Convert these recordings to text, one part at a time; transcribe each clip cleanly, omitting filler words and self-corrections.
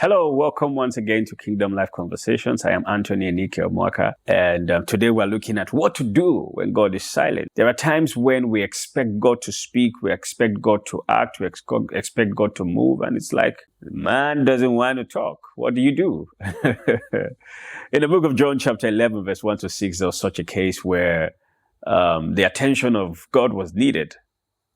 Hello, welcome once again to Kingdom Life Conversations. I am Anthony Enike Omoaka, and today we're looking at what to do when God is silent. There are times when we expect God to speak, we expect God to act, we expect God to move, and it's like, the man doesn't want to talk. What do you do? In the book of John chapter 11, verse 1 to 6, there was such a case where the attention of God was needed.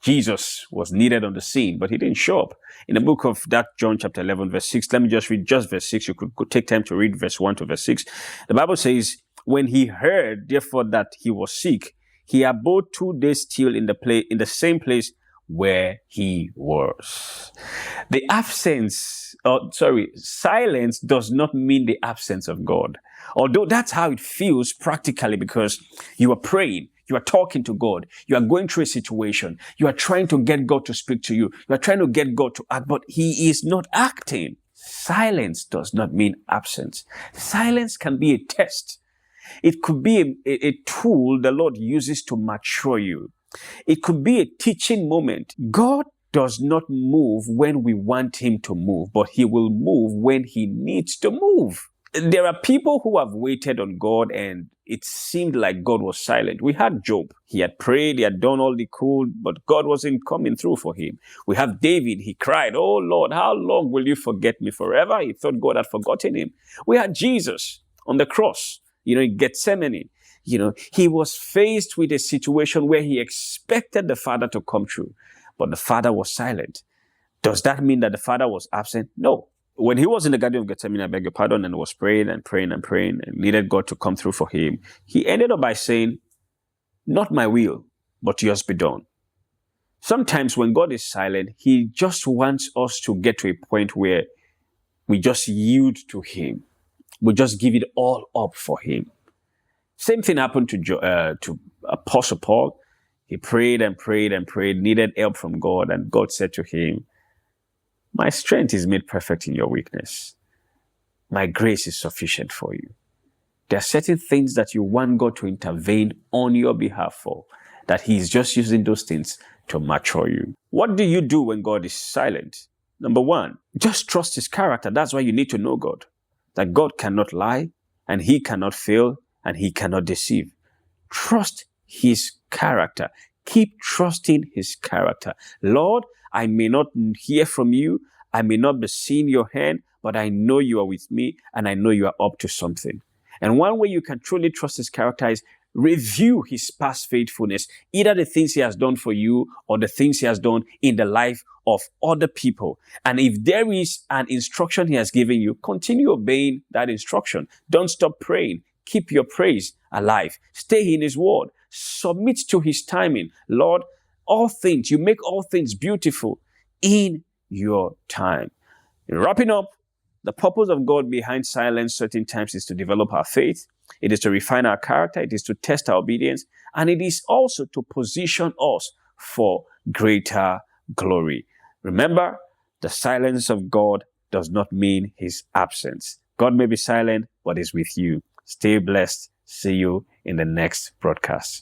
Jesus was needed on the scene, but he didn't show up. In the book of that John chapter 11, verse 6, let me just read just verse 6. You could take time to read verse 1 to verse 6. The Bible says, when he heard, therefore, that he was sick, he abode 2 days still in the same place where he was. Silence does not mean the absence of God. Although that's how it feels practically, because you are praying, you are talking to God, you are going through a situation, you are trying to get God to speak to you, you are trying to get God to act, but he is not acting. Silence does not mean absence. Silence can be a test. It could be a tool the Lord uses to mature you. It could be a teaching moment. God does not move when we want him to move, but he will move when he needs to move. There are people who have waited on God and it seemed like God was silent. We had Job. He had prayed, he had done all he could, but God wasn't coming through for him. We have David. He cried, "Oh Lord, how long will you forget me? Forever?" He thought God had forgotten him. We had Jesus on the cross, in Gethsemane. He was faced with a situation where he expected the Father to come through, but the Father was silent. Does that mean that the Father was absent? No. When he was in the Garden of Gethsemane, I beg your pardon, and was praying and needed God to come through for him, he ended up by saying, "Not my will, but yours be done." Sometimes when God is silent, he just wants us to get to a point where we just yield to him. We just give it all up for him. Same thing happened to Apostle Paul. He prayed and prayed, needed help from God, and God said to him, "My strength is made perfect in your weakness. My grace is sufficient for you." There are certain things that you want God to intervene on your behalf for, that he's just using those things to mature you. What do you do when God is silent? Number one, just trust his character. That's why you need to know God. That God cannot lie, and he cannot fail, and he cannot deceive. Trust his character. Keep trusting his character. Lord, I may not hear from you, I may not be seeing your hand, but I know you are with me, and I know you are up to something. And one way you can truly trust his character is review his past faithfulness, either the things he has done for you or the things he has done in the life of other people. And if there is an instruction he has given you, continue obeying that instruction. Don't stop praying. Keep your praise alive. Stay in his word. Submit to his timing. Lord, you make all things beautiful in your time. In wrapping up, the purpose of God behind silence certain times is to develop our faith. It is to refine our character. It is to test our obedience. And it is also to position us for greater glory. Remember, the silence of God does not mean his absence. God may be silent, but is with you. Stay blessed. See you in the next broadcast.